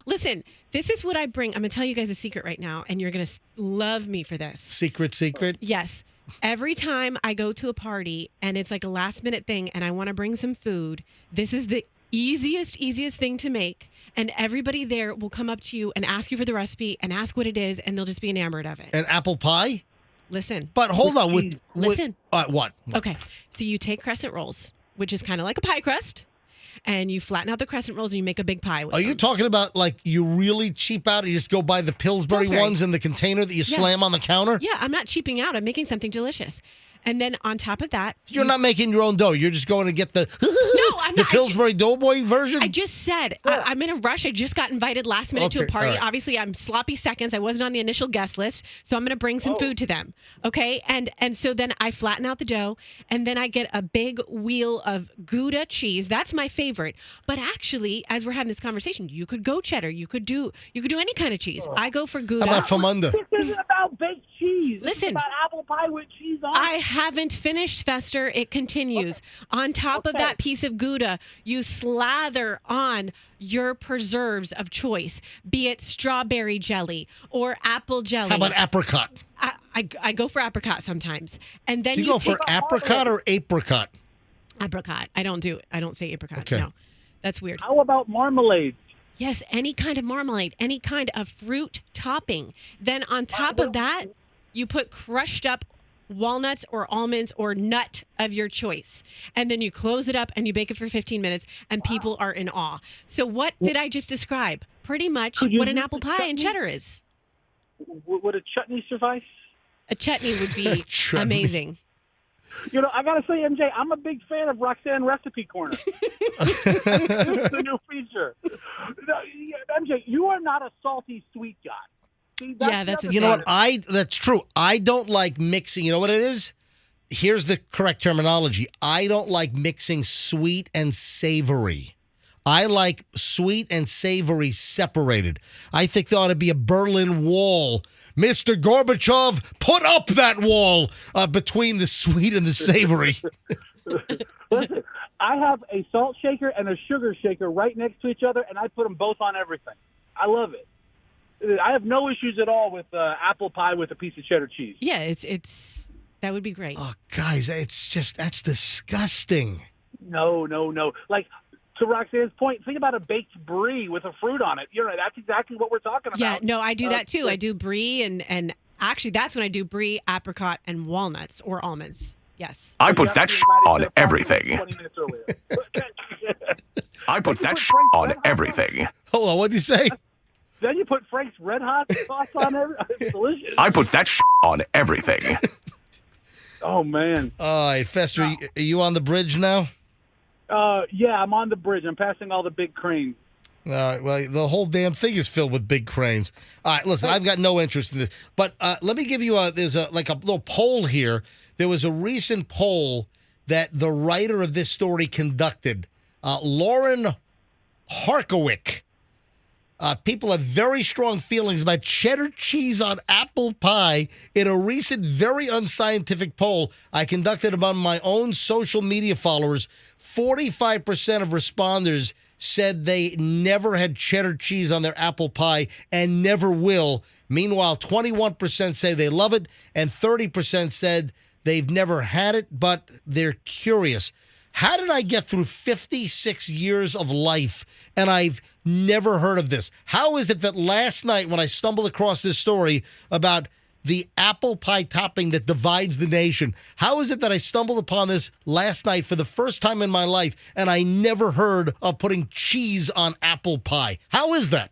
Listen, this is what I bring. I'm going to tell you guys a secret right now, and you're going to love me for this. Secret? Yes. Every time I go to a party and it's like a last minute thing and I want to bring some food, this is the easiest thing to make. And everybody there will come up to you and ask you for the recipe and ask what it is, and they'll just be enamored of it. An apple pie? Listen. But hold on. Listen. What? Okay. So you take crescent rolls, which is kind of like a pie crust, and you flatten out the crescent rolls and you make a big pie with Are them. you talking about like you really cheap out and you just go buy the Pillsbury ones in the container that you slam on the counter? Yeah, I'm not cheaping out. I'm making something delicious. And then on top of that... You're not making your own dough. You're just going to get the I'm the not. Pillsbury Doughboy version? I just said, I'm in a rush. I just got invited last minute to a party. Right. Obviously, I'm sloppy seconds. I wasn't on the initial guest list, so I'm going to bring some food to them. Okay? And so then I flatten out the dough, and then I get a big wheel of Gouda cheese. That's my favorite. But actually, as we're having this conversation, you could go cheddar. You could do any kind of cheese. I go for Gouda. How about Famunda? This isn't about baked cheese. Listen. It's about apple pie with cheese on it. I haven't finished, Fester. It continues. On top of that piece of Gouda, you slather on your preserves of choice, be it strawberry jelly or apple jelly. How about apricot? I go for apricot sometimes. And then Do you go for apricot or apricot? Apricot. I don't say apricot. Okay. No. That's weird. How about marmalade? Yes, any kind of marmalade, any kind of fruit topping. Then on top of that, you put crushed up walnuts or almonds or nut of your choice. And then you close it up and you bake it for 15 minutes and people are in awe. So what did I just describe? Pretty much what an apple pie and cheddar is. Would a chutney suffice? A chutney would be amazing. You know, I got to say, MJ, I'm a big fan of Roxanne Recipe Corner. It's the new feature. MJ, you are not a salty sweet guy. See, that's You know what? That's true. I don't like mixing. You know what it is? Here's the correct terminology. I don't like mixing sweet and savory. I like sweet and savory separated. I think there ought to be a Berlin Wall. Mr. Gorbachev, put up that wall between the sweet and the savory. Listen, I have a salt shaker and a sugar shaker right next to each other, and I put them both on everything. I love it. I have no issues at all with apple pie with a piece of cheddar cheese. Yeah, it's that would be great. Oh, guys, that's disgusting. No. Like, to Roxanne's point, think about a baked brie with a fruit on it. You know, that's exactly what we're talking about. Yeah, no, I do that too. I do brie and actually that's when I do brie, apricot, and walnuts or almonds. Yes. I put that on everything. 20 minutes earlier. I put that on everything. Hold on, what'd you say? Then you put Frank's Red Hot sauce on everything. It's delicious. I put that on everything. Oh, man. All right, Fester, are you on the bridge now? Yeah, I'm on the bridge. I'm passing all the big cranes. All right, well, the whole damn thing is filled with big cranes. All right, listen, I've got no interest in this. But let me give you there's a little poll here. There was a recent poll that the writer of this story conducted, Lauren Harkowick. People have very strong feelings about cheddar cheese on apple pie in a recent, very unscientific poll I conducted among my own social media followers. 45% of responders said they never had cheddar cheese on their apple pie and never will. Meanwhile, 21% say they love it, and 30% said they've never had it, but they're curious. How did I get through 56 years of life and I've never heard of this? How is it that last night when I stumbled across this story about the apple pie topping that divides the nation, how is it that I stumbled upon this last night for the first time in my life and I never heard of putting cheese on apple pie? How is that?